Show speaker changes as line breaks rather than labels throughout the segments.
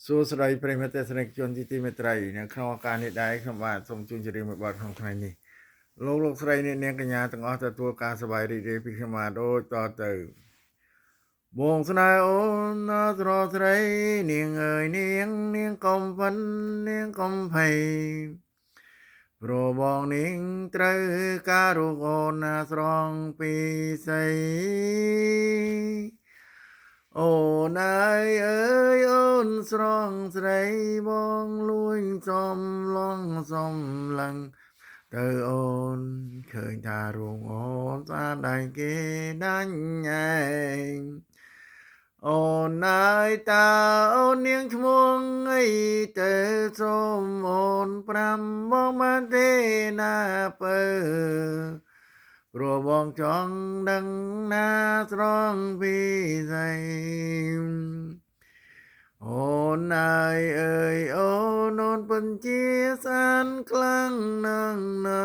សួស្តីប្រិយមិត្តទស្សនិកជនទីមេត្រីនៅក្នុងឱកាសនេះដែរខ្ញុំបាទសូមជូនជម្រាបមួយបទក្នុងថ្ងៃនេះលោកស្រីអ្នកនាងកញ្ញាទាំងអស់ទទួលការសប្បាយរីករាយពីខ្ញុំបាទដូចតទៅបងស្នេហ៍អូនណាស្រស់ស្រីនាងអើយនាងកុំវិននាងកុំភ័យព្រោះបងនាងត្រូវការរូបអូនណាស្រង់ពីស្អីអូនអើយអូនស្រស់ស្រីបងលួងសំឡងសំឡឹងទៅអូនឃើញថារូងអូនស្អាតដែរគេដាច់ឯងអូនអើយតើអូននាងឈ្មោះអីទៅសូមអូន5បងបានទេណាបើព្រោះបងចង់ដឹងណាស្រង់ពីស្អីអូនអើយអូនពិតជាស្អាតខ្លាំងណាស់ណា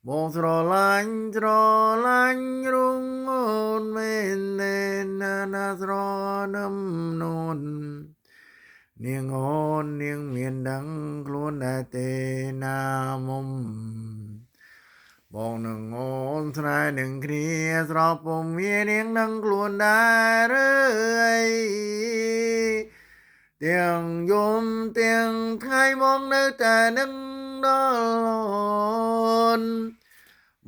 បងស្រឡាញ់រុងអូនមែនទេណាស្រនឹមនួននាងអូននាងមានដឹងខ្លួនដែរទេណាមុំបងនឹងអូនស្នេហ៍នឹងគ្នាស្រស់ពុំមាននាងនឹងខ្លួនដែរឬអីទាំងយំទាំងថ្ងៃមកនៅតែនឹងដល់អូន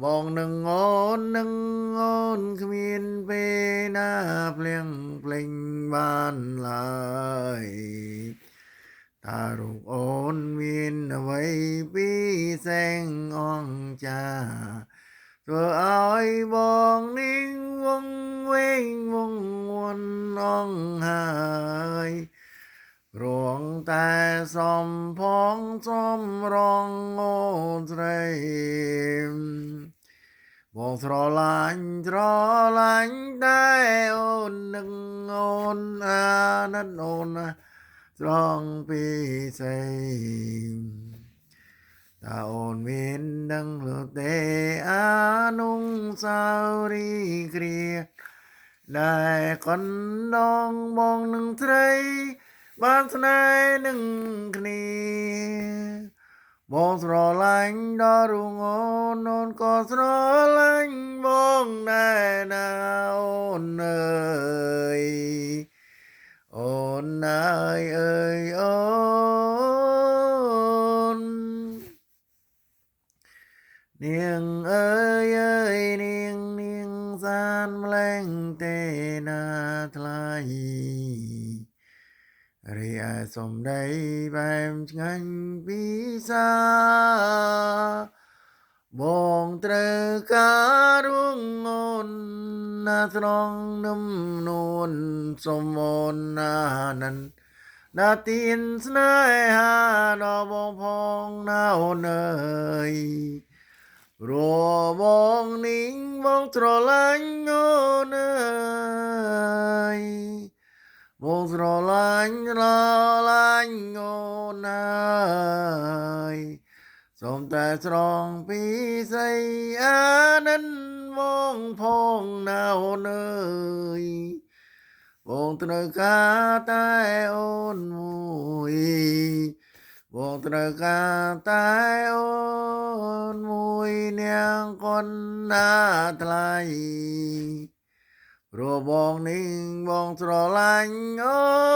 បងនឹងអូនគ្មានពេលណាភ្លៀងភ្លេងបានឡើយតារូបអូនមានអ្វីពិសេសអង្ចាធ្វើឲ្យបងនេះវង្វេងវង្វាន់អង្ហើយរងតែសំផងសំរងអូនស្រីបងស្រឡាញ់តែអូននឹងអូនអាណិតអូនណាស្រង់ពីស្អីតើអូនមានដឹងឬទេអានុសាវរីយ៍គ្រាដែលកណ្ដងបងនឹងត្រីបានស្នេហ៍នឹងគ្នាបងស្រឡាញ់ដល់រូងអូនក៏ស្រឡាញ់បងដែរណាអូនអើយអូនអើយអូននាងអើយនាងសានម្លែងទេណាថ្លៃរីឯសំដីបែមឆ្ងាញ់ពិសាបងត្រូវការរួងអូនណាស្រង់នឹមនួនសុំអូនណានិនណាទៀនស្នេហាដល់បងផងណាអូនអើយព្រោះបងនេះបងស្រឡាញ់អូនអើយបងស្រឡាញ់អូនអើយសូមតែស្រង់ពីស្អីអានិនបងផងណាអូនអើយបងត្រូវការតែអូនមួយបងត្រូវការតែអូនមួយនាងคนណាថ្លៃព្រោះបងនេះបងស្រឡាញ់អូ